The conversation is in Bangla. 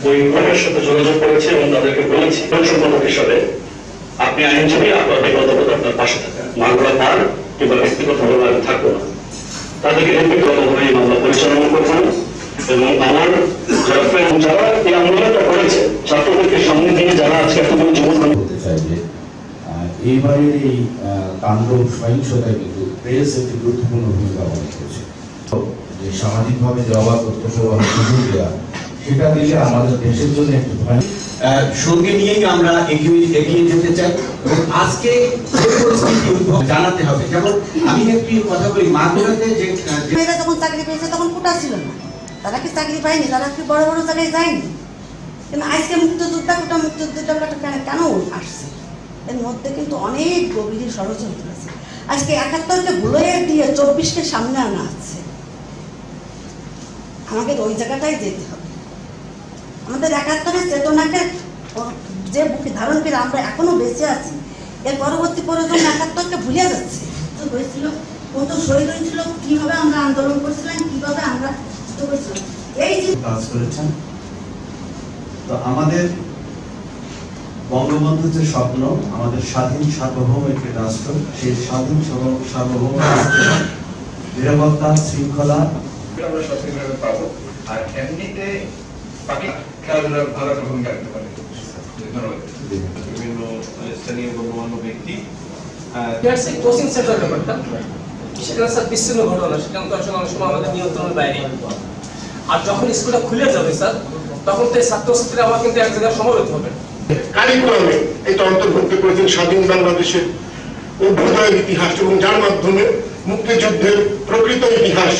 ওই গ্রুপের সাথে যোগাযোগ করেছি এবং তাদেরকে বলেছি সম্পাদক হিসাবে আপনি আইনজীবী, আপনার বিগতভাবে আপনার পাশে থাকেন, মামলা তার কিংবা ব্যক্তিগতভাবে আমি থাকবো না, তাদেরকে ব্যক্তিগতভাবে এই মামলা পরিচালনা করবো না। এবং আমার যারা এই আন্দোলনটা করেছে ছাত্রদেরকে সামনে দিয়ে যারা আজকে এতগুলো যুবক বলতে চাই যে এইবারের এই কাণ্ড সহিংসতায় কিন্তু প্রেস একটি গুরুত্বপূর্ণ ভূমিকা পালন করছে। যে সামাজিকভাবে যে অবাধ তথ্য প্রবাহ সুযোগ দেওয়া, সেটা দিলে আমাদের দেশের জন্য একটি ভয় সঙ্গে নিয়েই আমরা এগিয়ে যেতে চাই এবং আজকে যে পরিস্থিতি উদ্ভব জানাতে হবে। যেমন আমি একটি কথা বলি, মাগুরাতে যে মেয়েরা যখন চাকরি পেয়েছে তখন কোটা ছিল না, তারা কি চাকরি পায়নি? তারা কি বড় বড় জায়গায় যায়নি? কিন্তু আজকে মুক্তিযোদ্ধা কোটা কেন আসছে? এর মধ্যে কিন্তু অনেক গভীর ষড়যন্ত্র আছে। আজকে ৭১কে ভুলে দিয়ে ২৪কে সামনে আনা আছে। আমাকে ওই জায়গাটাই যেতে হবে। আমাদের ৭১-এর চেতনাকে যে বুকে ধারণ করে আমরা এখনো বেঁচে আছি, এর পরবর্তী প্রজন্ম ৭১কে ভুলে যাচ্ছে। হয়েছিল, কত শহীদ হয়েছিল, কিভাবে আমরা আন্দোলন করছিলাম, কিভাবে আমরা এই যে কাজ করেছেন। তো আমাদের বঙ্গবন্ধু যে স্বপ্ন, আমাদের স্বাধীন সার্বভৌম একটি রাষ্ট্র, সেই স্বাধীন সার্বভৌম রাষ্ট্রের নিরাপত্তা শৃঙ্খলা আমরা সঠিকভাবে পাবো। আর এমনিতে বাকি খেলাধুলার ভালো একটা ভূমিকা রাখতে পারে। ধন্যবাদ। বিভিন্ন স্থানীয় গণ্যমান্য ব্যক্তি কোচিং সেন্টার ব্যাপারটা সেখানে স্যার বিচ্ছিন্ন ঘটনা, সেখানে তো আসলে অনেক সময় আমাদের নিয়ন্ত্রণের বাইরে। আর যখন স্কুলটা খুলে যাবে স্যার, তখন তো ছাত্রছাত্রীরা আমার কিন্তু এক জায়গায় সমবেত হবে। কারিকুলামে এটা অন্তর্ভুক্ত করেছেন স্বাধীন বাংলাদেশের অভ্যুদয়ের ইতিহাস এবং যার মাধ্যমে মুক্তিযুদ্ধের প্রকৃত ইতিহাস